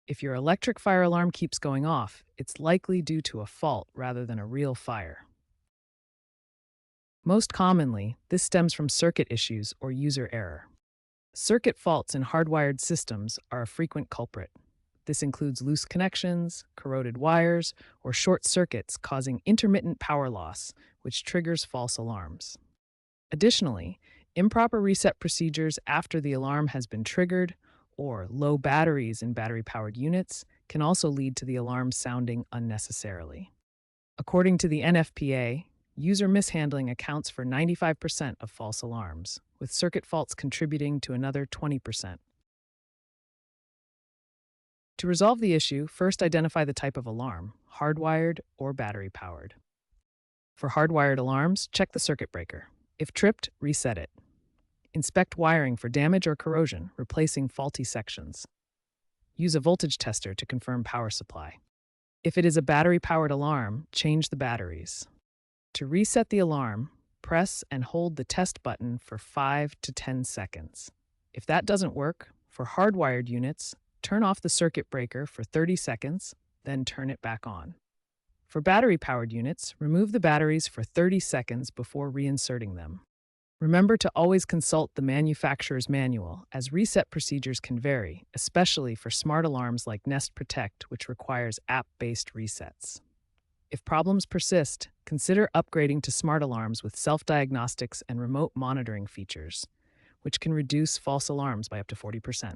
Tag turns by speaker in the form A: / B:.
A: If your electric fire alarm keeps going off, it's likely due to a fault rather than a real fire. Most commonly, this stems from circuit issues or user error. Circuit faults in hardwired systems are a frequent culprit. This includes loose connections, corroded wires, or short circuits causing intermittent power loss, which triggers false alarms. Additionally, improper reset procedures after the alarm has been triggered or low batteries in battery-powered units can also lead to the alarm sounding unnecessarily. According to the NFPA, user mishandling accounts for 95% of false alarms, with circuit faults contributing to another 20%. To resolve the issue, first identify the type of alarm, hardwired or battery-powered. For hardwired alarms, check the circuit breaker. If tripped, reset it. Inspect wiring for damage or corrosion, replacing faulty sections. Use a voltage tester to confirm power supply. If it is a battery-powered alarm, change the batteries. To reset the alarm, press and hold the test button for 5 to 10 seconds. If that doesn't work, for hardwired units, turn off the circuit breaker for 30 seconds, then turn it back on. For battery-powered units, remove the batteries for 30 seconds before reinserting them. Remember to always consult the manufacturer's manual, as reset procedures can vary, especially for smart alarms like Nest Protect, which requires app-based resets. If problems persist, consider upgrading to smart alarms with self-diagnostics and remote monitoring features, which can reduce false alarms by up to 40%.